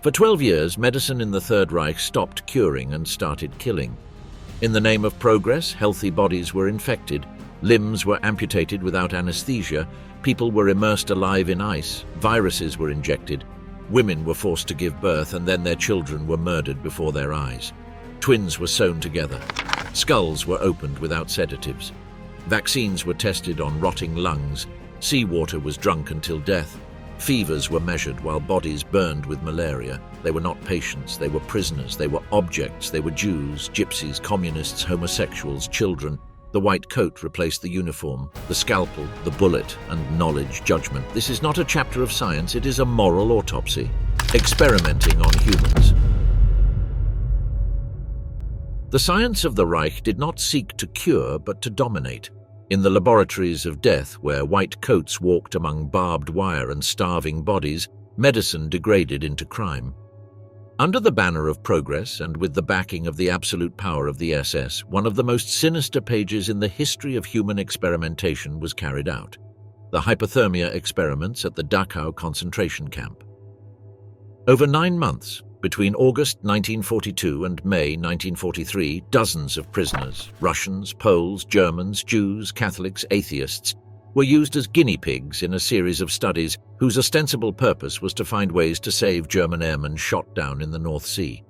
For 12 years, medicine in the Third Reich stopped curing and started killing. In the name of progress, healthy bodies were infected, limbs were amputated without anesthesia, people were immersed alive in ice, viruses were injected, women were forced to give birth, and then their children were murdered before their eyes. Twins were sewn together. Skulls were opened without sedatives. Vaccines were tested on rotting lungs. Seawater was drunk until death. Fevers were measured while bodies burned with malaria. They were not patients, they were prisoners, they were objects, they were Jews, gypsies, communists, homosexuals, children. The white coat replaced the uniform, the scalpel, the bullet, and knowledge, judgment. This is not a chapter of science, it is a moral autopsy. Experimenting on humans. The science of the Reich did not seek to cure, but to dominate. In the laboratories of death, where white coats walked among barbed wire and starving bodies, medicine degraded into crime. Under the banner of progress and with the backing of the absolute power of the SS, one of the most sinister pages in the history of human experimentation was carried out: the hypothermia experiments at the Dachau concentration camp. Over 9 months, between August 1942 and May 1943, dozens of prisoners, Russians, Poles, Germans, Jews, Catholics, atheists, were used as guinea pigs in a series of studies whose ostensible purpose was to find ways to save German airmen shot down in the North Sea.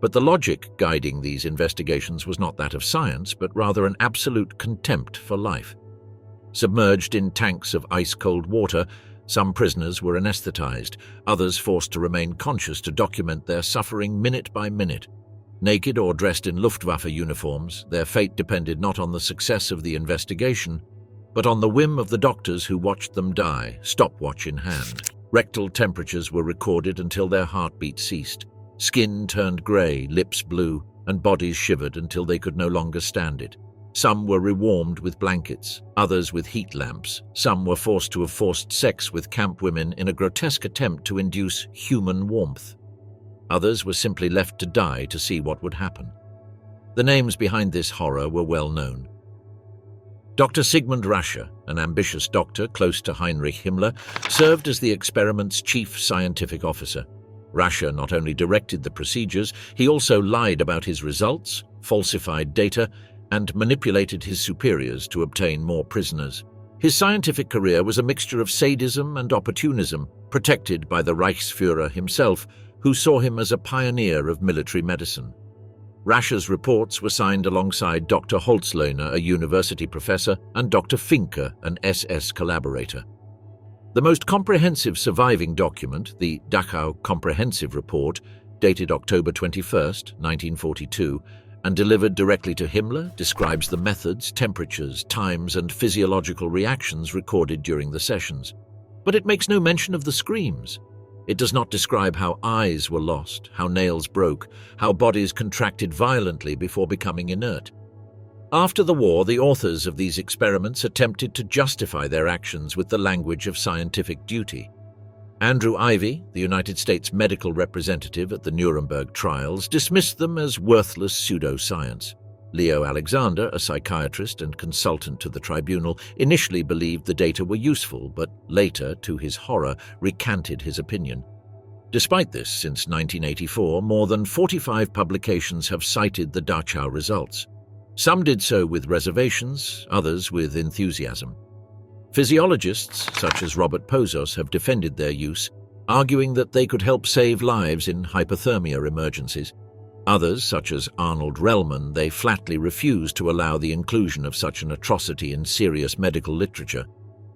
But the logic guiding these investigations was not that of science, but rather an absolute contempt for life. Submerged in tanks of ice-cold water, some prisoners were anesthetized, others forced to remain conscious to document their suffering minute by minute. Naked or dressed in Luftwaffe uniforms, their fate depended not on the success of the investigation, but on the whim of the doctors who watched them die, stopwatch in hand. Rectal temperatures were recorded until their heartbeat ceased. Skin turned grey, lips blue, and bodies shivered until they could no longer stand it. Some were rewarmed with blankets, others with heat lamps. Some were forced to have forced sex with camp women in a grotesque attempt to induce human warmth. Others were simply left to die to see what would happen. The names behind this horror were well known. Dr. Sigmund Rascher, an ambitious doctor close to Heinrich Himmler, served as the experiment's chief scientific officer. Rascher not only directed the procedures, he also lied about his results, falsified data, and manipulated his superiors to obtain more prisoners. His scientific career was a mixture of sadism and opportunism, protected by the Reichsführer himself, who saw him as a pioneer of military medicine. Rascher's reports were signed alongside Dr. Holzlehner, a university professor, and Dr. Finke, an SS collaborator. The most comprehensive surviving document, the Dachau Comprehensive Report, dated October 21, 1942, and delivered directly to Himmler, describes the methods, temperatures, times, and physiological reactions recorded during the sessions. But it makes no mention of the screams. It does not describe how eyes were lost, how nails broke, how bodies contracted violently before becoming inert. After the war, the authors of these experiments attempted to justify their actions with the language of scientific duty. Andrew Ivy, the United States medical representative at the Nuremberg trials, dismissed them as worthless pseudoscience. Leo Alexander, a psychiatrist and consultant to the tribunal, initially believed the data were useful, but later, to his horror, recanted his opinion. Despite this, since 1984, more than 45 publications have cited the Dachau results. Some did so with reservations, others with enthusiasm. Physiologists, such as Robert Pozos, have defended their use, arguing that they could help save lives in hypothermia emergencies. Others, such as Arnold Relman, they flatly refuse to allow the inclusion of such an atrocity in serious medical literature,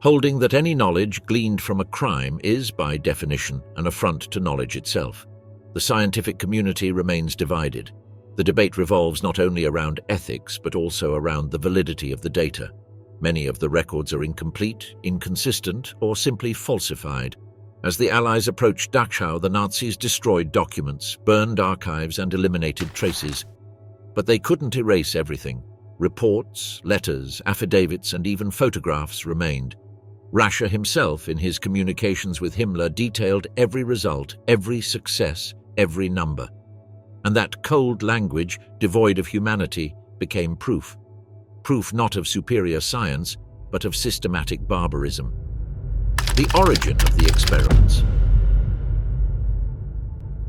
holding that any knowledge gleaned from a crime is, by definition, an affront to knowledge itself. The scientific community remains divided. The debate revolves not only around ethics, but also around the validity of the data. Many of the records are incomplete, inconsistent, or simply falsified. As the Allies approached Dachau, the Nazis destroyed documents, burned archives, and eliminated traces. But they couldn't erase everything. Reports, letters, affidavits, and even photographs remained. Rascher himself, in his communications with Himmler, detailed every result, every success, every number. And that cold language, devoid of humanity, became proof. Proof not of superior science, but of systematic barbarism. The origin of the experiments.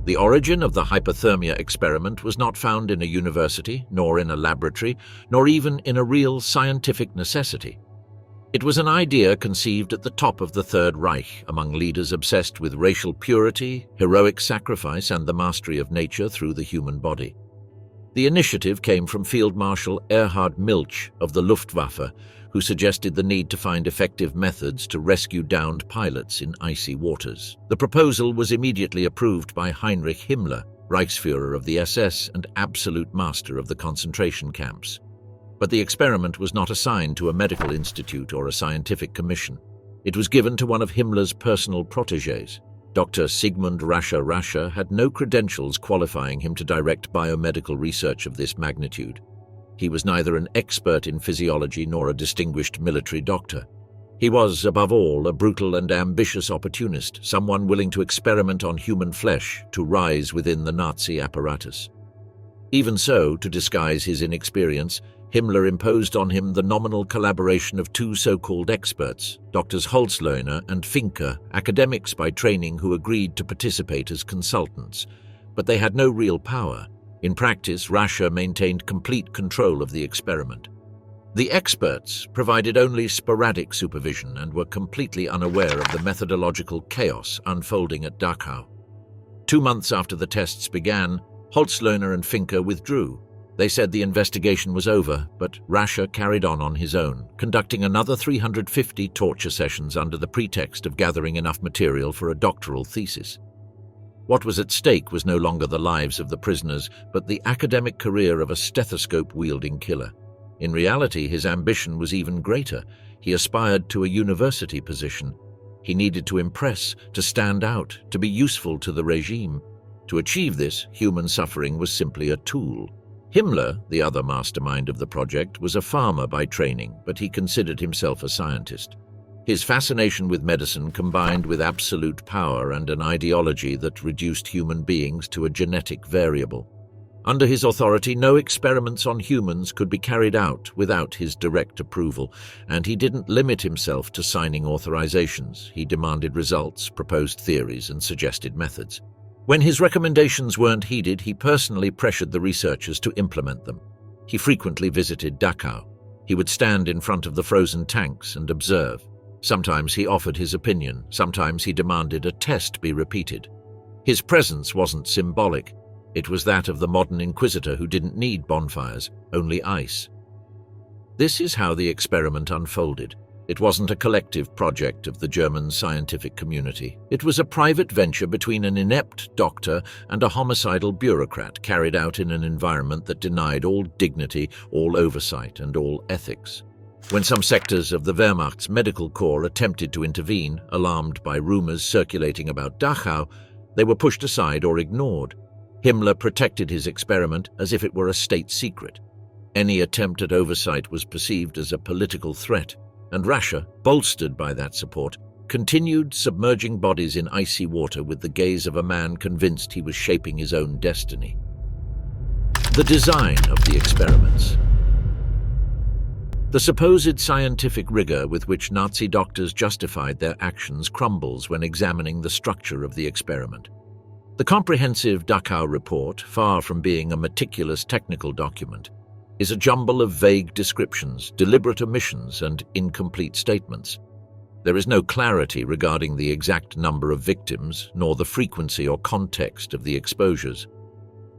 The origin of the hypothermia experiment was not found in a university, nor in a laboratory, nor even in a real scientific necessity. It was an idea conceived at the top of the Third Reich among leaders obsessed with racial purity, heroic sacrifice, and the mastery of nature through the human body. The initiative came from Field Marshal Erhard Milch of the Luftwaffe, who suggested the need to find effective methods to rescue downed pilots in icy waters. The proposal was immediately approved by Heinrich Himmler, Reichsführer of the SS and absolute master of the concentration camps. But the experiment was not assigned to a medical institute or a scientific commission. It was given to one of Himmler's personal protégés. Dr. Sigmund Rascher had no credentials qualifying him to direct biomedical research of this magnitude. He was neither an expert in physiology nor a distinguished military doctor. He was, above all, a brutal and ambitious opportunist, someone willing to experiment on human flesh to rise within the Nazi apparatus. Even so, to disguise his inexperience, Himmler imposed on him the nominal collaboration of two so-called experts, Drs. Holzleuner and Finke, academics by training who agreed to participate as consultants. But they had no real power. In practice, Rascher maintained complete control of the experiment. The experts provided only sporadic supervision and were completely unaware of the methodological chaos unfolding at Dachau. 2 months after the tests began, Holzleuner and Finke withdrew. They said the investigation was over, but Rascher carried on his own, conducting another 350 torture sessions under the pretext of gathering enough material for a doctoral thesis. What was at stake was no longer the lives of the prisoners, but the academic career of a stethoscope-wielding killer. In reality, his ambition was even greater. He aspired to a university position. He needed to impress, to stand out, to be useful to the regime. To achieve this, human suffering was simply a tool. Himmler, the other mastermind of the project, was a farmer by training, but he considered himself a scientist. His fascination with medicine combined with absolute power and an ideology that reduced human beings to a genetic variable. Under his authority, no experiments on humans could be carried out without his direct approval, and he didn't limit himself to signing authorizations. He demanded results, proposed theories, and suggested methods. When his recommendations weren't heeded, he personally pressured the researchers to implement them. He frequently visited Dachau. He would stand in front of the frozen tanks and observe. Sometimes he offered his opinion, sometimes he demanded a test be repeated. His presence wasn't symbolic. It was that of the modern inquisitor who didn't need bonfires, only ice. This is how the experiment unfolded. It wasn't a collective project of the German scientific community. It was a private venture between an inept doctor and a homicidal bureaucrat carried out in an environment that denied all dignity, all oversight, and all ethics. When some sectors of the Wehrmacht's medical corps attempted to intervene, alarmed by rumors circulating about Dachau, they were pushed aside or ignored. Himmler protected his experiment as if it were a state secret. Any attempt at oversight was perceived as a political threat, and Rascher, bolstered by that support, continued submerging bodies in icy water with the gaze of a man convinced he was shaping his own destiny. The design of the experiments. The supposed scientific rigor with which Nazi doctors justified their actions crumbles when examining the structure of the experiment. The comprehensive Dachau report, far from being a meticulous technical document, is a jumble of vague descriptions, deliberate omissions, and incomplete statements. There is no clarity regarding the exact number of victims, nor the frequency or context of the exposures.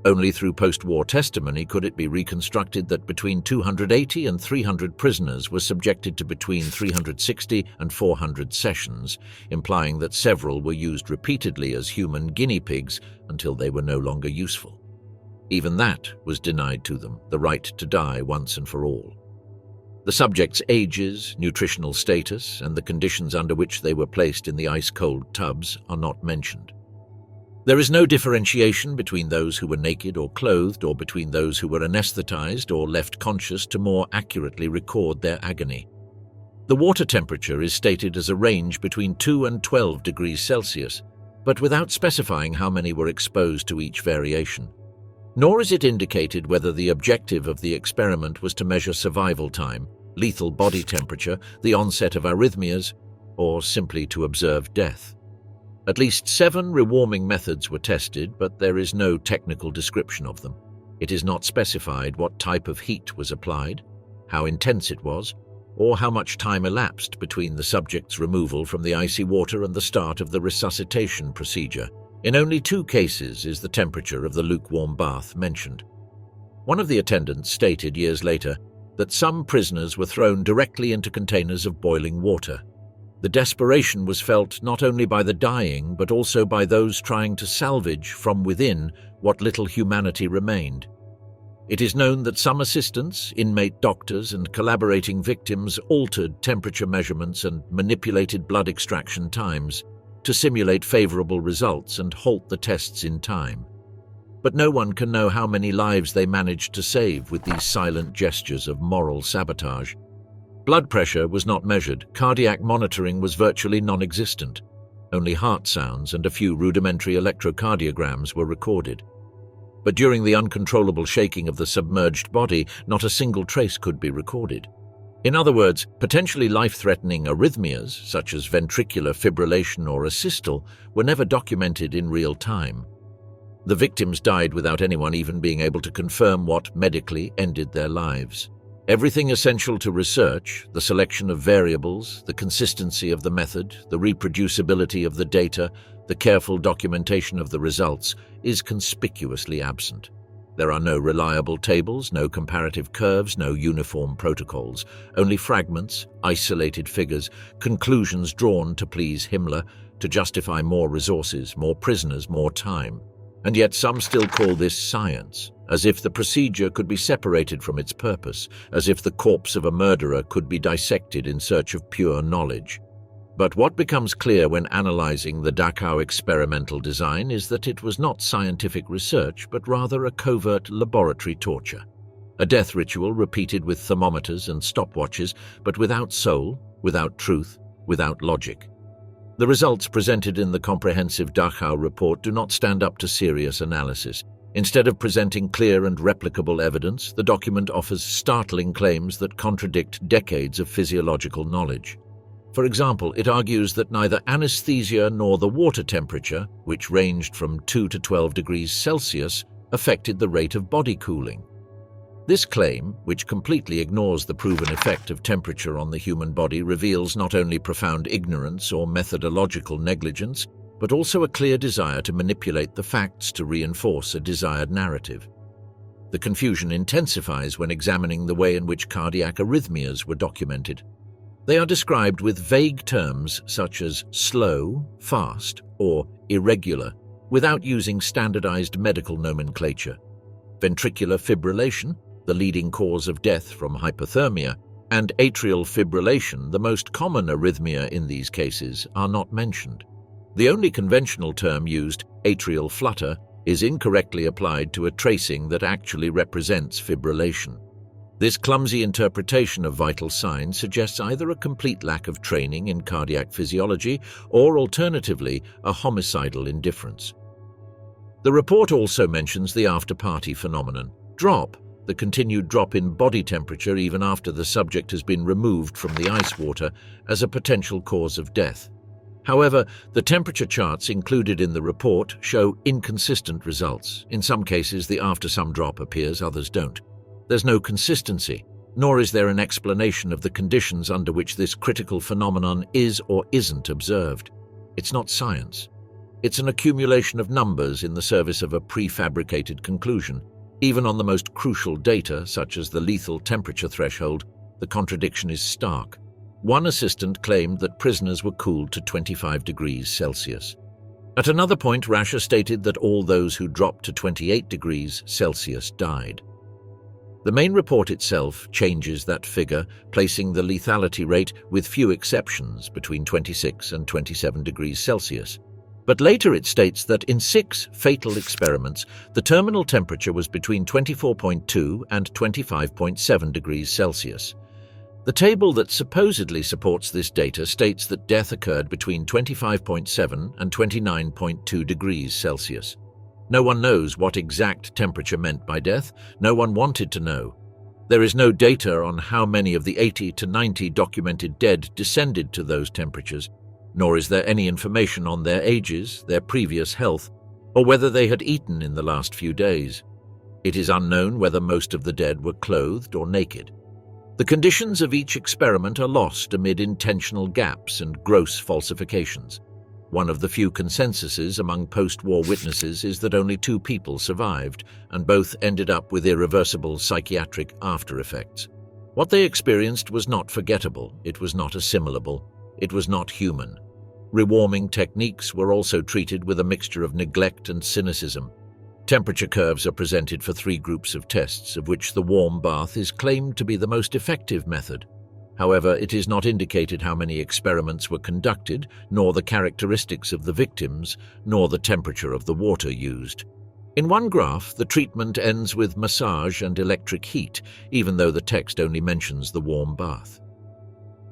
Only through post-war testimony could it be reconstructed that between 280 and 300 prisoners were subjected to between 360 and 400 sessions, implying that several were used repeatedly as human guinea pigs until they were no longer useful. Even that was denied to them, the right to die once and for all. The subjects' ages, nutritional status, and the conditions under which they were placed in the ice-cold tubs are not mentioned. There is no differentiation between those who were naked or clothed, or between those who were anesthetized or left conscious to more accurately record their agony. The water temperature is stated as a range between 2 and 12 degrees Celsius, but without specifying how many were exposed to each variation. Nor is it indicated whether the objective of the experiment was to measure survival time, lethal body temperature, the onset of arrhythmias, or simply to observe death. At least 7 rewarming methods were tested, but there is no technical description of them. It is not specified what type of heat was applied, how intense it was, or how much time elapsed between the subject's removal from the icy water and the start of the resuscitation procedure. In only 2 cases is the temperature of the lukewarm bath mentioned. One of the attendants stated years later that some prisoners were thrown directly into containers of boiling water. The desperation was felt not only by the dying but also by those trying to salvage from within what little humanity remained. It is known that some assistants, inmate doctors, and collaborating victims altered temperature measurements and manipulated blood extraction times to simulate favorable results and halt the tests in time. But no one can know how many lives they managed to save with these silent gestures of moral sabotage. Blood pressure was not measured, cardiac monitoring was virtually non-existent. Only heart sounds and a few rudimentary electrocardiograms were recorded. But during the uncontrollable shaking of the submerged body, not a single trace could be recorded. In other words, potentially life-threatening arrhythmias, such as ventricular fibrillation or asystole, were never documented in real time. The victims died without anyone even being able to confirm what medically ended their lives. Everything essential to research, the selection of variables, the consistency of the method, the reproducibility of the data, the careful documentation of the results, is conspicuously absent. There are no reliable tables, no comparative curves, no uniform protocols, only fragments, isolated figures, conclusions drawn to please Himmler, to justify more resources, more prisoners, more time. And yet some still call this science, as if the procedure could be separated from its purpose, as if the corpse of a murderer could be dissected in search of pure knowledge. But what becomes clear when analyzing the Dachau experimental design is that it was not scientific research, but rather a covert laboratory torture. A death ritual repeated with thermometers and stopwatches, but without soul, without truth, without logic. The results presented in the comprehensive Dachau report do not stand up to serious analysis. Instead of presenting clear and replicable evidence, the document offers startling claims that contradict decades of physiological knowledge. For example, it argues that neither anesthesia nor the water temperature, which ranged from 2 to 12 degrees Celsius, affected the rate of body cooling. This claim, which completely ignores the proven effect of temperature on the human body, reveals not only profound ignorance or methodological negligence, but also a clear desire to manipulate the facts to reinforce a desired narrative. The confusion intensifies when examining the way in which cardiac arrhythmias were documented. They are described with vague terms such as slow, fast, or irregular, without using standardized medical nomenclature. Ventricular fibrillation, the leading cause of death from hypothermia, and atrial fibrillation, the most common arrhythmia in these cases, are not mentioned. The only conventional term used, atrial flutter, is incorrectly applied to a tracing that actually represents fibrillation. This clumsy interpretation of vital signs suggests either a complete lack of training in cardiac physiology or, alternatively, a homicidal indifference. The report also mentions the after-party phenomenon, the continued drop in body temperature even after the subject has been removed from the ice water, as a potential cause of death. However, the temperature charts included in the report show inconsistent results. In some cases, the after-some drop appears, others don't. There's no consistency, nor is there an explanation of the conditions under which this critical phenomenon is or isn't observed. It's not science. It's an accumulation of numbers in the service of a prefabricated conclusion. Even on the most crucial data, such as the lethal temperature threshold, the contradiction is stark. One assistant claimed that prisoners were cooled to 25 degrees Celsius. At another point, Rascher stated that all those who dropped to 28 degrees Celsius died. The main report itself changes that figure, placing the lethality rate, with few exceptions, between 26 and 27 degrees Celsius. But later it states that in 6 fatal experiments, the terminal temperature was between 24.2 and 25.7 degrees Celsius. The table that supposedly supports this data states that death occurred between 25.7 and 29.2 degrees Celsius. No one knows what exact temperature meant by death. No one wanted to know. There is no data on how many of the 80 to 90 documented dead descended to those temperatures. nor is there any information on their ages, their previous health, or whether they had eaten in the last few days. It is unknown whether most of the dead were clothed or naked. The conditions of each experiment are lost amid intentional gaps and gross falsifications. One of the few consensuses among post-war witnesses is that only 2 people survived, and both ended up with irreversible psychiatric after-effects. What they experienced was not forgettable, it was not assimilable, it was not human. Rewarming techniques were also treated with a mixture of neglect and cynicism. Temperature curves are presented for 3 groups of tests, of which the warm bath is claimed to be the most effective method. However, it is not indicated how many experiments were conducted, nor the characteristics of the victims, nor the temperature of the water used. In one graph, the treatment ends with massage and electric heat, even though the text only mentions the warm bath.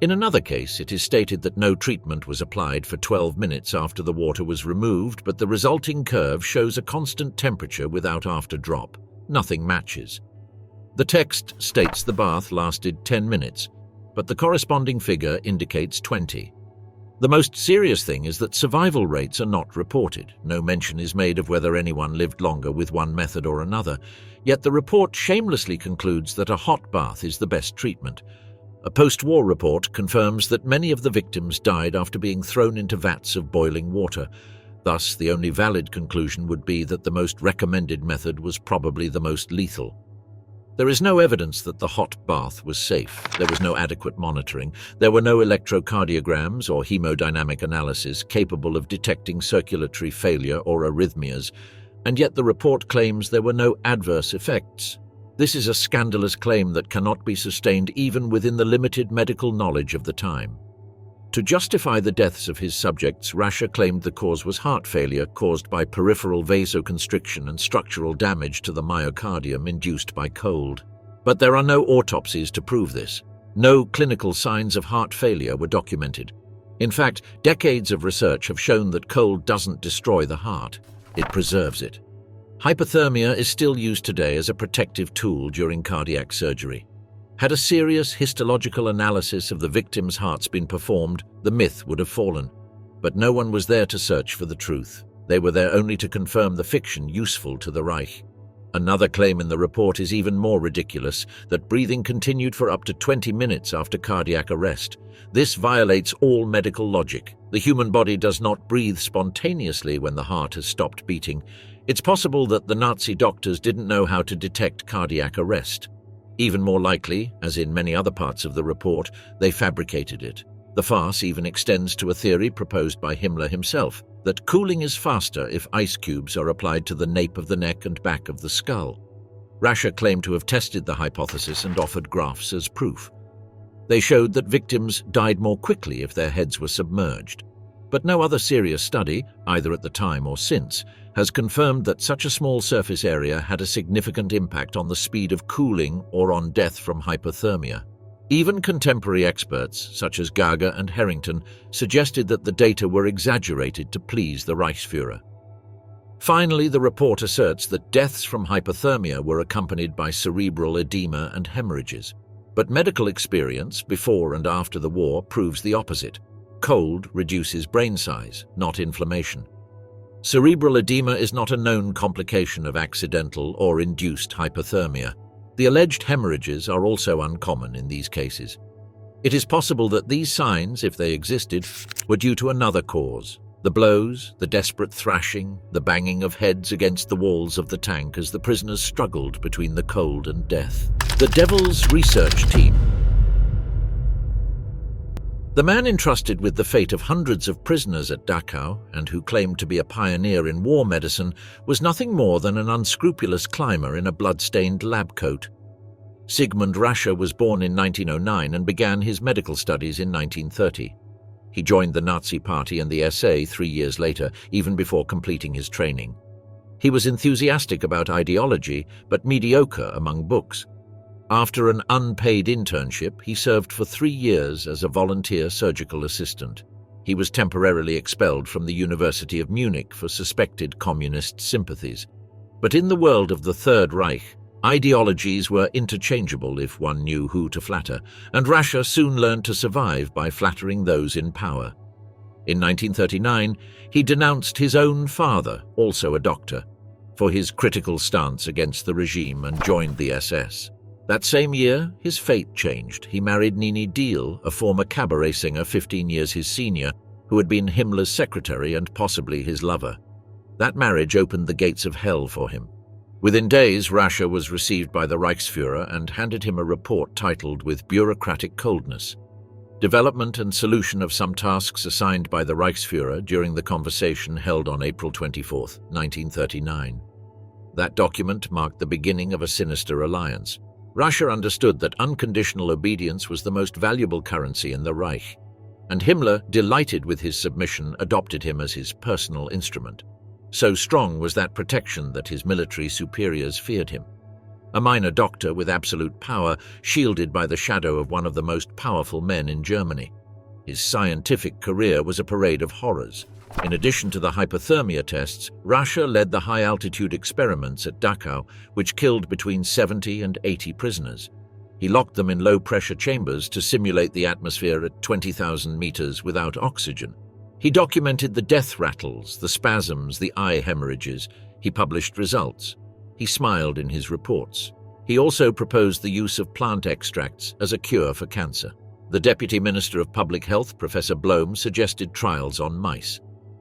In another case, it is stated that no treatment was applied for 12 minutes after the water was removed, but the resulting curve shows a constant temperature without after drop. Nothing matches. The text states the bath lasted 10 minutes, but the corresponding figure indicates 20. The most serious thing is that survival rates are not reported. No mention is made of whether anyone lived longer with one method or another, yet the report shamelessly concludes that a hot bath is the best treatment. A post-war report confirms that many of the victims died after being thrown into vats of boiling water. Thus, the only valid conclusion would be that the most recommended method was probably the most lethal. There is no evidence that the hot bath was safe. There was no adequate monitoring. There were no electrocardiograms or hemodynamic analysis capable of detecting circulatory failure or arrhythmias, and yet the report claims there were no adverse effects. This is a scandalous claim that cannot be sustained even within the limited medical knowledge of the time. To justify the deaths of his subjects, Rascher claimed the cause was heart failure caused by peripheral vasoconstriction and structural damage to the myocardium induced by cold. But there are no autopsies to prove this. No clinical signs of heart failure were documented. In fact, decades of research have shown that cold doesn't destroy the heart, it preserves it. Hypothermia is still used today as a protective tool during cardiac surgery. Had a serious histological analysis of the victims' hearts been performed, the myth would have fallen. But no one was there to search for the truth. They were there only to confirm the fiction useful to the Reich. Another claim in the report is even more ridiculous, that breathing continued for up to 20 minutes after cardiac arrest. This violates all medical logic. The human body does not breathe spontaneously when the heart has stopped beating. It's possible that the Nazi doctors didn't know how to detect cardiac arrest. Even more likely, as in many other parts of the report, they fabricated it. The farce even extends to a theory proposed by Himmler himself, that cooling is faster if ice cubes are applied to the nape of the neck and back of the skull. Rascher claimed to have tested the hypothesis and offered graphs as proof. They showed that victims died more quickly if their heads were submerged. But no other serious study, either at the time or since, has confirmed that such a small surface area had a significant impact on the speed of cooling or on death from hypothermia. Even contemporary experts, such as Geiger and Harrington, suggested that the data were exaggerated to please the Reichsführer. Finally, the report asserts that deaths from hypothermia were accompanied by cerebral edema and hemorrhages. But medical experience, before and after the war, proves the opposite. Cold reduces brain size, not inflammation. Cerebral edema is not a known complication of accidental or induced hypothermia. The alleged hemorrhages are also uncommon in these cases. It is possible that these signs, if they existed, were due to another cause. The blows, the desperate thrashing, the banging of heads against the walls of the tank as the prisoners struggled between the cold and death. The Devil's Research Team. The man entrusted with the fate of hundreds of prisoners at Dachau, and who claimed to be a pioneer in war medicine, was nothing more than an unscrupulous climber in a blood-stained lab coat. Sigmund Rascher was born in 1909 and began his medical studies in 1930. He joined the Nazi Party and the SA 3 years later, even before completing his training. He was enthusiastic about ideology, but mediocre among books. After an unpaid internship, he served for 3 years as a volunteer surgical assistant. He was temporarily expelled from the University of Munich for suspected communist sympathies. But in the world of the Third Reich, ideologies were interchangeable if one knew who to flatter, and Rascher soon learned to survive by flattering those in power. In 1939, he denounced his own father, also a doctor, for his critical stance against the regime and joined the SS. That same year, his fate changed. He married Nini Deal, a former cabaret singer 15 years his senior, who had been Himmler's secretary and possibly his lover. That marriage opened the gates of hell for him. Within days, Rascher was received by the Reichsfuhrer and handed him a report titled "With Bureaucratic Coldness." Development and solution of some tasks assigned by the Reichsfuhrer during the conversation held on April 24, 1939. That document marked the beginning of a sinister alliance. Rascher understood that unconditional obedience was the most valuable currency in the Reich, and Himmler, delighted with his submission, adopted him as his personal instrument. So strong was that protection that his military superiors feared him. A minor doctor with absolute power, shielded by the shadow of one of the most powerful men in Germany. His scientific career was a parade of horrors. In addition to the hypothermia tests, Rascher led the high-altitude experiments at Dachau, which killed between 70 and 80 prisoners. He locked them in low-pressure chambers to simulate the atmosphere at 20,000 meters without oxygen. He documented the death rattles, the spasms, the eye hemorrhages. He published results. He smiled in his reports. He also proposed the use of plant extracts as a cure for cancer. The Deputy Minister of Public Health, Professor Blom, suggested trials on mice.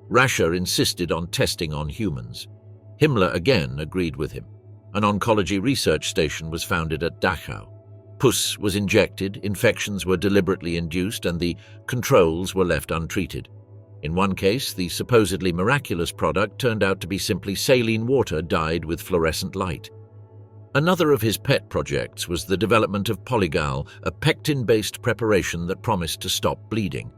Rascher insisted on testing on humans. Himmler again agreed with him. An oncology research station was founded at Dachau. Pus was injected, infections were deliberately induced, and the controls were left untreated. In one case, the supposedly miraculous product turned out to be simply saline water dyed with fluorescent light. Another of his pet projects was the development of Polygal, a pectin-based preparation that promised to stop bleeding.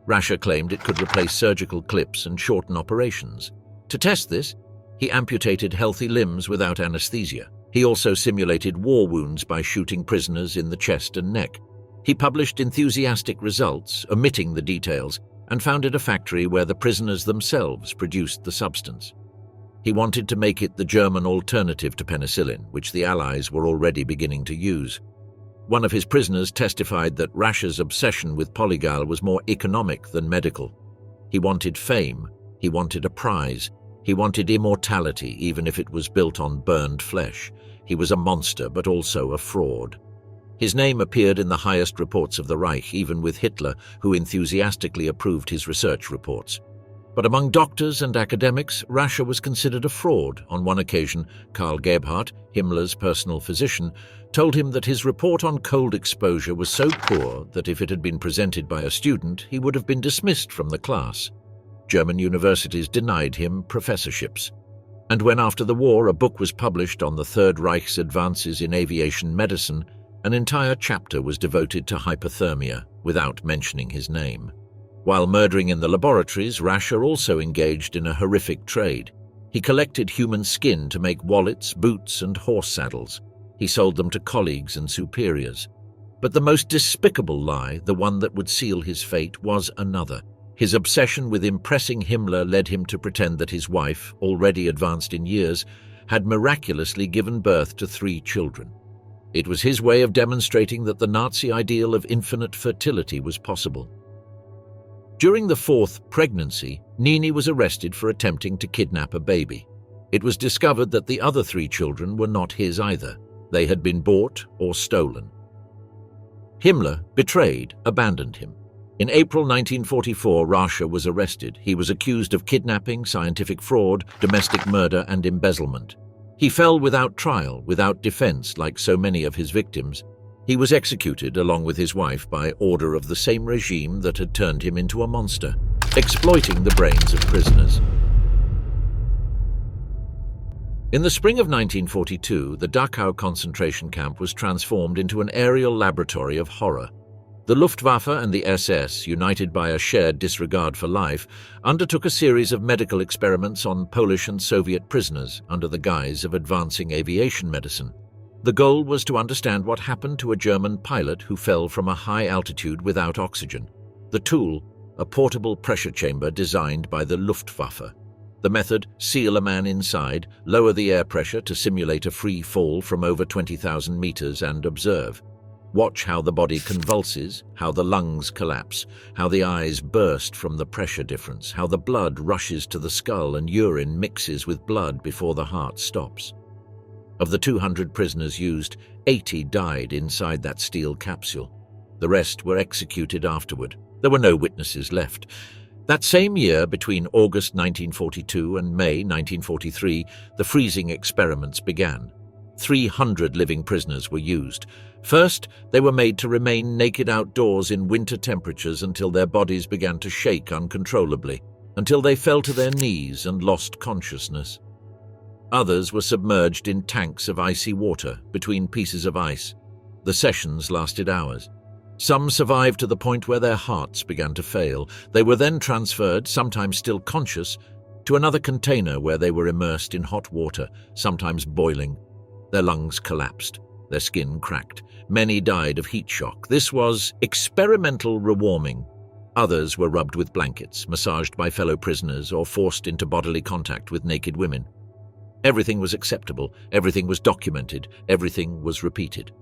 Rascher claimed it could replace surgical clips and shorten operations. To test this, he amputated healthy limbs without anesthesia. He also simulated war wounds by shooting prisoners in the chest and neck. He published enthusiastic results, omitting the details, and founded a factory where the prisoners themselves produced the substance. He wanted to make it the German alternative to penicillin, which the Allies were already beginning to use. One of his prisoners testified that Rascher's obsession with Polygal was more economic than medical. He wanted fame, he wanted a prize, he wanted immortality even if it was built on burned flesh. He was a monster, but also a fraud. His name appeared in the highest reports of the Reich, even with Hitler, who enthusiastically approved his research reports. But among doctors and academics, Rascher was considered a fraud. On one occasion, Karl Gebhardt, Himmler's personal physician, told him that his report on cold exposure was so poor that if it had been presented by a student, he would have been dismissed from the class. German universities denied him professorships. And when after the war a book was published on the Third Reich's advances in aviation medicine, an entire chapter was devoted to hypothermia, without mentioning his name. While murdering in the laboratories, Rascher also engaged in a horrific trade. He collected human skin to make wallets, boots, and horse saddles. He sold them to colleagues and superiors. But the most despicable lie, the one that would seal his fate, was another. His obsession with impressing Himmler led him to pretend that his wife, already advanced in years, had miraculously given birth to 3 children. It was his way of demonstrating that the Nazi ideal of infinite fertility was possible. During the 4th pregnancy, Nini was arrested for attempting to kidnap a baby. It was discovered that the other 3 children were not his either. They had been bought or stolen. Himmler, betrayed, abandoned him. In April 1944, Rascher was arrested. He was accused of kidnapping, scientific fraud, domestic murder, and embezzlement. He fell without trial, without defense, like so many of his victims. He was executed, along with his wife, by order of the same regime that had turned him into a monster, exploiting the brains of prisoners. In the spring of 1942, the Dachau concentration camp was transformed into an aerial laboratory of horror. The Luftwaffe and the SS, united by a shared disregard for life, undertook a series of medical experiments on Polish and Soviet prisoners under the guise of advancing aviation medicine. The goal was to understand what happened to a German pilot who fell from a high altitude without oxygen. The tool, a portable pressure chamber designed by the Luftwaffe. The method, seal a man inside, lower the air pressure to simulate a free fall from over 20,000 meters and observe. Watch how the body convulses, how the lungs collapse, how the eyes burst from the pressure difference, how the blood rushes to the skull and urine mixes with blood before the heart stops. Of the 200 prisoners used, 80 died inside that steel capsule. The rest were executed afterward. There were no witnesses left. That same year, between August 1942 and May 1943, the freezing experiments began. 300 living prisoners were used. First, they were made to remain naked outdoors in winter temperatures until their bodies began to shake uncontrollably, until they fell to their knees and lost consciousness. Others were submerged in tanks of icy water between pieces of ice. The sessions lasted hours. Some survived to the point where their hearts began to fail. They were then transferred, sometimes still conscious, to another container where they were immersed in hot water, sometimes boiling. Their lungs collapsed. Their skin cracked. Many died of heat shock. This was experimental rewarming. Others were rubbed with blankets, massaged by fellow prisoners, or forced into bodily contact with naked women. Everything was acceptable. Everything was documented. Everything was repeated.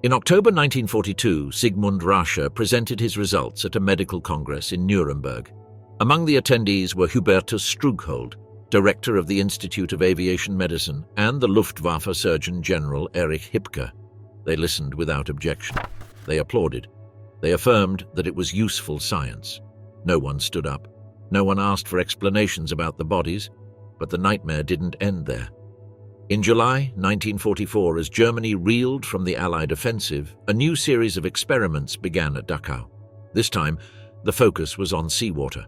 In October 1942, Sigmund Rascher presented his results at a medical congress in Nuremberg. Among the attendees were Hubertus Strughold, director of the Institute of Aviation Medicine, and the Luftwaffe Surgeon General Erich Hippke. They listened without objection. They applauded. They affirmed that it was useful science. No one stood up. No one asked for explanations about the bodies, but the nightmare didn't end there. In July 1944, as Germany reeled from the Allied offensive, a new series of experiments began at Dachau. This time, the focus was on seawater.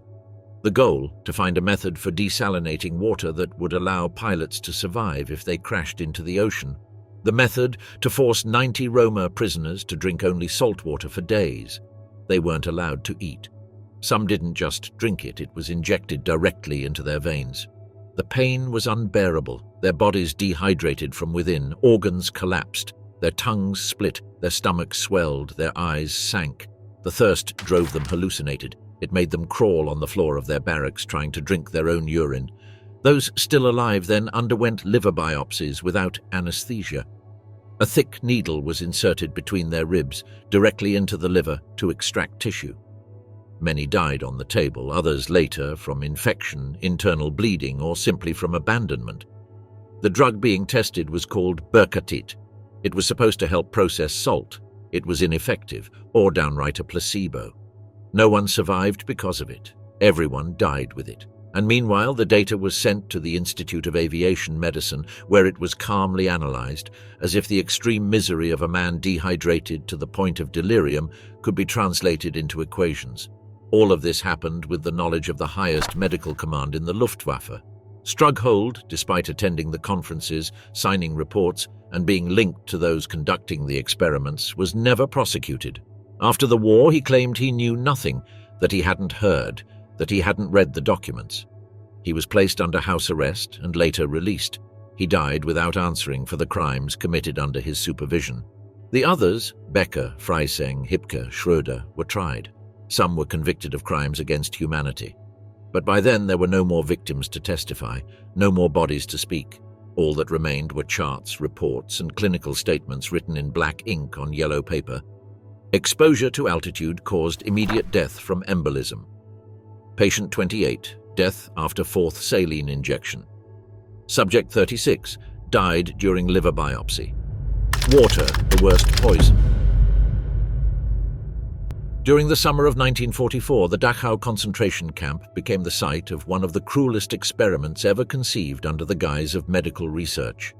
The goal, to find a method for desalinating water that would allow pilots to survive if they crashed into the ocean. The method, to force 90 Roma prisoners to drink only salt water for days. They weren't allowed to eat. Some didn't just drink it, it was injected directly into their veins. The pain was unbearable. Their bodies dehydrated from within, organs collapsed, their tongues split, their stomachs swelled, their eyes sank. The thirst drove them hallucinated. It made them crawl on the floor of their barracks trying to drink their own urine. Those still alive then underwent liver biopsies without anesthesia. A thick needle was inserted between their ribs, directly into the liver, to extract tissue. Many died on the table, others later from infection, internal bleeding, or simply from abandonment. The drug being tested was called berkatit. It was supposed to help process salt. It was ineffective, or downright a placebo. No one survived because of it. Everyone died with it. And meanwhile, the data was sent to the Institute of Aviation Medicine, where it was calmly analyzed, as if the extreme misery of a man dehydrated to the point of delirium could be translated into equations. All of this happened with the knowledge of the highest medical command in the Luftwaffe. Strughold, despite attending the conferences, signing reports, and being linked to those conducting the experiments, was never prosecuted. After the war, he claimed he knew nothing, that he hadn't heard, that he hadn't read the documents. He was placed under house arrest and later released. He died without answering for the crimes committed under his supervision. The others, Becker, Freising, Hippke, Schröder, were tried. Some were convicted of crimes against humanity. But by then there were no more victims to testify, no more bodies to speak. All that remained were charts, reports, and clinical statements written in black ink on yellow paper. Exposure to altitude caused immediate death from embolism. Patient 28, death after fourth saline injection. Subject 36, died during liver biopsy. Water, the worst poison. During the summer of 1944, the Dachau concentration camp became the site of one of the cruelest experiments ever conceived under the guise of medical research.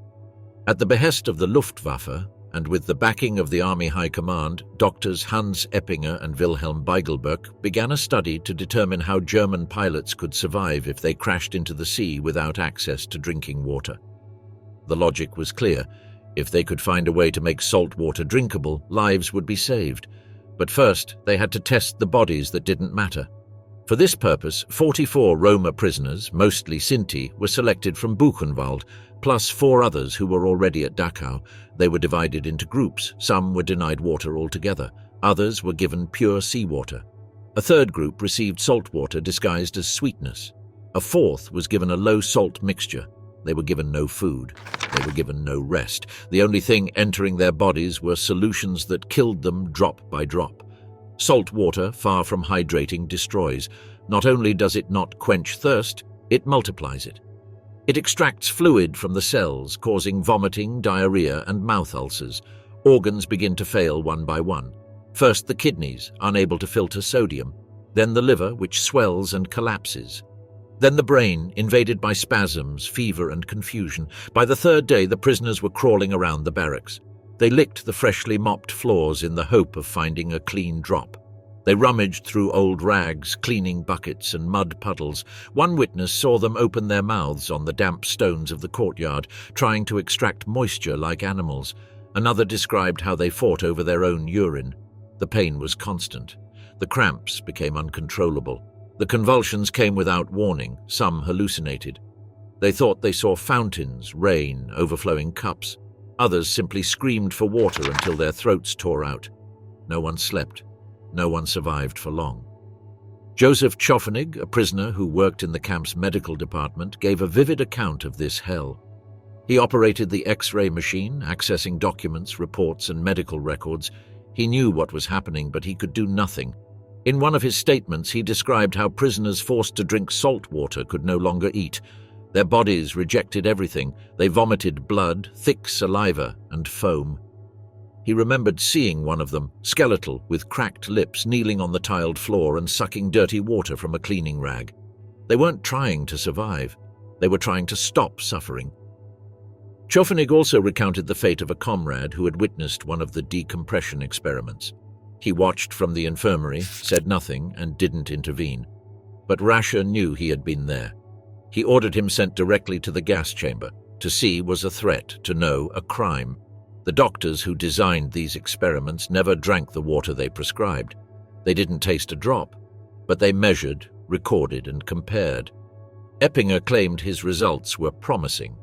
At the behest of the Luftwaffe, and with the backing of the Army High Command, doctors Hans Eppinger and Wilhelm Beigelberg began a study to determine how German pilots could survive if they crashed into the sea without access to drinking water. The logic was clear. If they could find a way to make salt water drinkable, lives would be saved. But first, they had to test the bodies that didn't matter. For this purpose, 44 Roma prisoners, mostly Sinti, were selected from Buchenwald, plus 4 others who were already at Dachau. They were divided into groups. Some were denied water altogether. Others were given pure seawater. A third group received salt water disguised as sweetness. A fourth was given a low-salt mixture. They were given no food. They were given no rest. The only thing entering their bodies were solutions that killed them drop by drop. Salt water, far from hydrating, destroys. Not only does it not quench thirst, it multiplies it. It extracts fluid from the cells, causing vomiting, diarrhea, and mouth ulcers. Organs begin to fail one by one. First the kidneys, unable to filter sodium. Then the liver, which swells and collapses. Then the brain, invaded by spasms, fever, and confusion. By the third day, the prisoners were crawling around the barracks. They licked the freshly mopped floors in the hope of finding a clean drop. They rummaged through old rags, cleaning buckets and mud puddles. One witness saw them open their mouths on the damp stones of the courtyard, trying to extract moisture like animals. Another described how they fought over their own urine. The pain was constant. The cramps became uncontrollable. The convulsions came without warning. Some hallucinated. They thought they saw fountains, rain, overflowing cups. Others simply screamed for water until their throats tore out. No one slept. No one survived for long. Joseph Tschofenig, a prisoner who worked in the camp's medical department, gave a vivid account of this hell. He operated the X-ray machine, accessing documents, reports, and medical records. He knew what was happening, but he could do nothing. In one of his statements, he described how prisoners forced to drink salt water could no longer eat. Their bodies rejected everything. They vomited blood, thick saliva, and foam. He remembered seeing one of them, skeletal, with cracked lips, kneeling on the tiled floor and sucking dirty water from a cleaning rag. They weren't trying to survive. They were trying to stop suffering. Tschofenig also recounted the fate of a comrade who had witnessed one of the decompression experiments. He watched from the infirmary, said nothing, and didn't intervene. But Rascher knew he had been there. He ordered him sent directly to the gas chamber. To see was a threat, to know a crime. The doctors who designed these experiments never drank the water they prescribed. They didn't taste a drop, but they measured, recorded, and compared. Eppinger claimed his results were promising.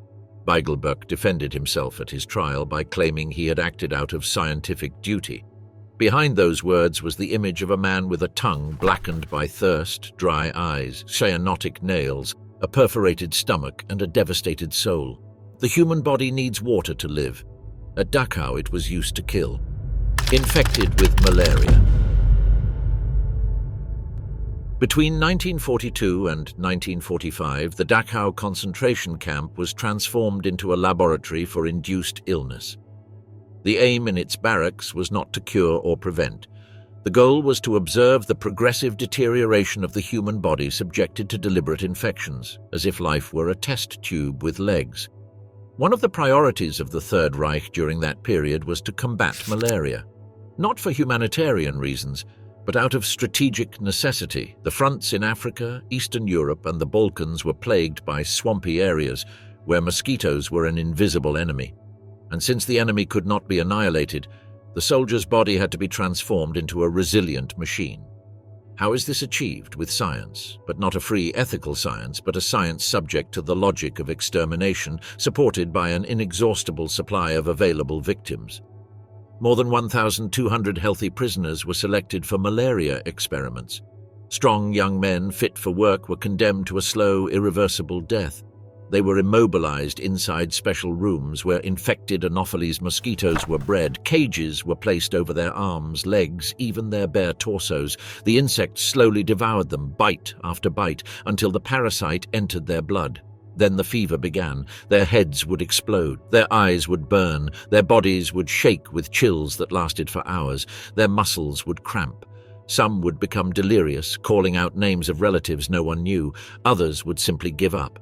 Beigelböck defended himself at his trial by claiming he had acted out of scientific duty. Behind those words was the image of a man with a tongue blackened by thirst, dry eyes, cyanotic nails, a perforated stomach, and a devastated soul. The human body needs water to live. At Dachau, it was used to kill. Infected with malaria. Between 1942 and 1945, the Dachau concentration camp was transformed into a laboratory for induced illness. The aim in its barracks was not to cure or prevent. The goal was to observe the progressive deterioration of the human body subjected to deliberate infections, as if life were a test tube with legs. One of the priorities of the Third Reich during that period was to combat malaria. Not for humanitarian reasons, but out of strategic necessity. The fronts in Africa, Eastern Europe, and the Balkans were plagued by swampy areas where mosquitoes were an invisible enemy. And since the enemy could not be annihilated, the soldier's body had to be transformed into a resilient machine. How is this achieved? With science, but not a free ethical science, but a science subject to the logic of extermination, supported by an inexhaustible supply of available victims. More than 1,200 healthy prisoners were selected for malaria experiments. Strong young men fit for work were condemned to a slow, irreversible death. They were immobilized inside special rooms where infected Anopheles mosquitoes were bred. Cages were placed over their arms, legs, even their bare torsos. The insects slowly devoured them, bite after bite, until the parasite entered their blood. Then the fever began. Their heads would explode. Their eyes would burn. Their bodies would shake with chills that lasted for hours. Their muscles would cramp. Some would become delirious, calling out names of relatives no one knew. Others would simply give up.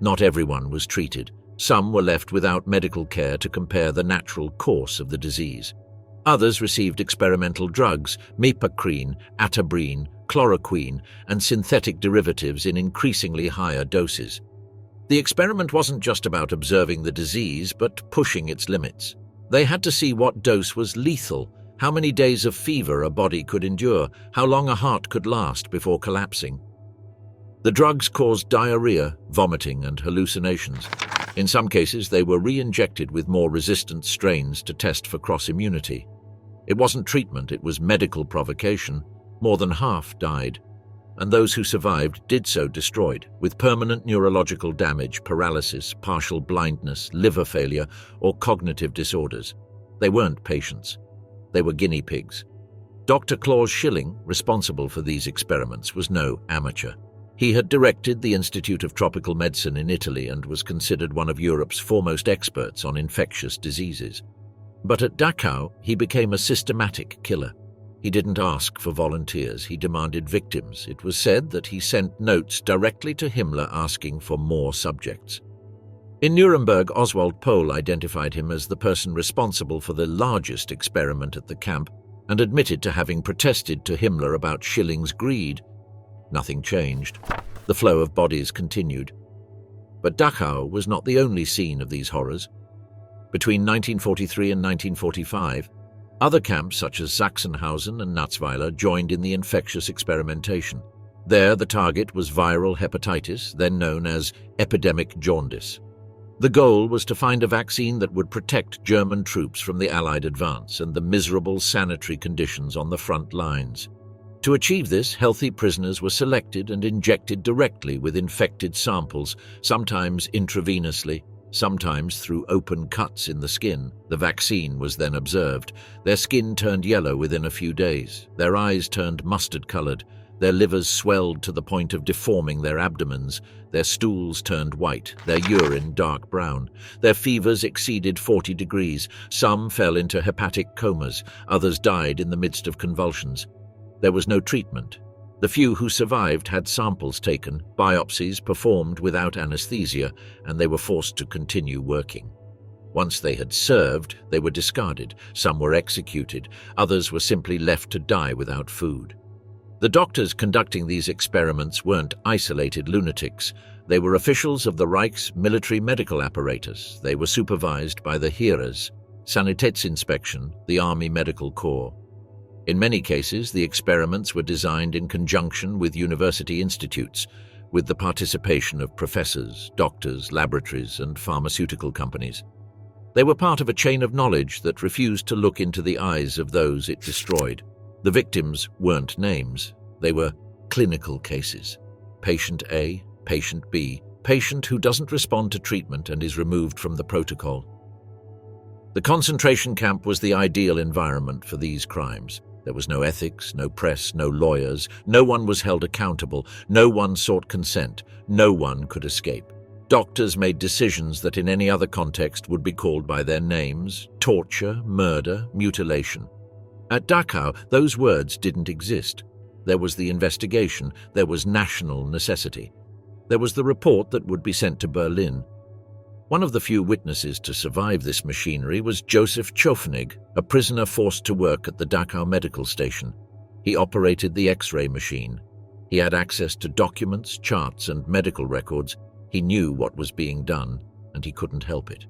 Not everyone was treated. Some were left without medical care to compare the natural course of the disease. Others received experimental drugs, mepacrine, atabrine, chloroquine, and synthetic derivatives in increasingly higher doses. The experiment wasn't just about observing the disease, but pushing its limits. They had to see what dose was lethal, how many days of fever a body could endure, how long a heart could last before collapsing. The drugs caused diarrhea, vomiting, and hallucinations. In some cases, they were re-injected with more resistant strains to test for cross-immunity. It wasn't treatment, it was medical provocation. More than half died. and those who survived did so destroyed, with permanent neurological damage, paralysis, partial blindness, liver failure, or cognitive disorders. They weren't patients. They were guinea pigs. Dr. Klaus Schilling, responsible for these experiments, was no amateur. He had directed the Institute of Tropical Medicine in Italy and was considered one of Europe's foremost experts on infectious diseases. But at Dachau, he became a systematic killer. He didn't ask for volunteers, he demanded victims. It was said that he sent notes directly to Himmler asking for more subjects. In Nuremberg, Oswald Pohl identified him as the person responsible for the largest experiment at the camp and admitted to having protested to Himmler about Schilling's greed. Nothing changed. The flow of bodies continued. But Dachau was not the only scene of these horrors. Between 1943 and 1945, other camps such as Sachsenhausen and Natzweiler joined in the infectious experimentation. There, the target was viral hepatitis, then known as epidemic jaundice. The goal was to find a vaccine that would protect German troops from the Allied advance and the miserable sanitary conditions on the front lines. To achieve this, healthy prisoners were selected and injected directly with infected samples, sometimes intravenously, sometimes through open cuts in the skin. The vaccine was then observed. Their skin turned yellow within a few days. Their eyes turned mustard-colored. Their livers swelled to the point of deforming their abdomens. Their stools turned white, their urine dark brown. Their fevers exceeded 40 degrees. Some fell into hepatic comas. Others died in the midst of convulsions. There was no treatment. The few who survived had samples taken, biopsies performed without anesthesia, and they were forced to continue working. Once they had served, they were discarded. Some were executed. Others were simply left to die without food. The doctors conducting these experiments weren't isolated lunatics. They were officials of the Reich's military medical apparatus. They were supervised by the Heeres, Sanitätsinspection, the Army Medical Corps. In many cases, the experiments were designed in conjunction with university institutes, with the participation of professors, doctors, laboratories, and pharmaceutical companies. They were part of a chain of knowledge that refused to look into the eyes of those it destroyed. The victims weren't names. They were clinical cases. Patient A, patient B, patient who doesn't respond to treatment and is removed from the protocol. The concentration camp was the ideal environment for these crimes. There was no ethics, no press, no lawyers. No one was held accountable. No one sought consent. No one could escape. Doctors made decisions that in any other context would be called by their names: torture, murder, mutilation. At Dachau, those words didn't exist. There was the investigation. There was national necessity. There was the report that would be sent to Berlin. One of the few witnesses to survive this machinery was Joseph Chofenig, a prisoner forced to work at the Dachau medical station. He operated the X-ray machine. He had access to documents, charts, and medical records. He knew what was being done, and he couldn't help it.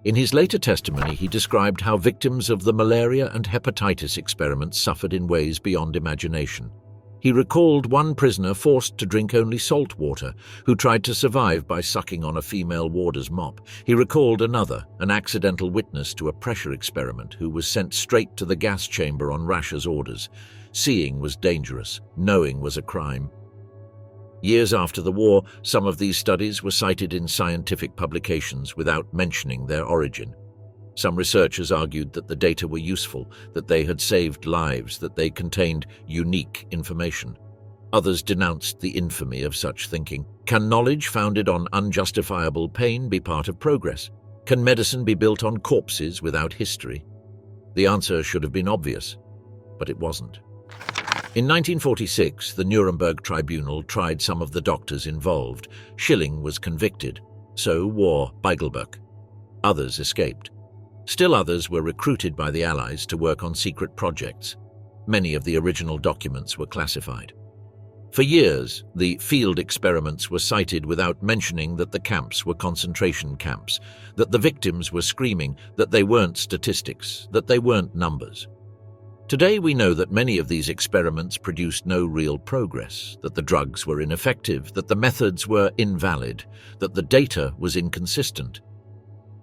In his later testimony, he described how victims of the malaria and hepatitis experiments suffered in ways beyond imagination. He recalled one prisoner forced to drink only salt water, who tried to survive by sucking on a female warder's mop. He recalled another, an accidental witness to a pressure experiment, who was sent straight to the gas chamber on Rascher's orders. Seeing was dangerous. Knowing was a crime. Years after the war, some of these studies were cited in scientific publications without mentioning their origin. Some researchers argued that the data were useful, that they had saved lives, that they contained unique information. Others denounced the infamy of such thinking. Can knowledge founded on unjustifiable pain be part of progress? Can medicine be built on corpses without history? The answer should have been obvious, but it wasn't. In 1946, the Nuremberg Tribunal tried some of the doctors involved. Schilling was convicted, so wore Beigelberg. Others escaped. Still others were recruited by the Allies to work on secret projects. Many of the original documents were classified. For years, the field experiments were cited without mentioning that the camps were concentration camps, that the victims were screaming, that they weren't statistics, that they weren't numbers. Today we know that many of these experiments produced no real progress, that the drugs were ineffective, that the methods were invalid, that the data was inconsistent,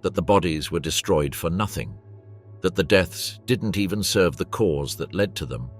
that the bodies were destroyed for nothing, that the deaths didn't even serve the cause that led to them.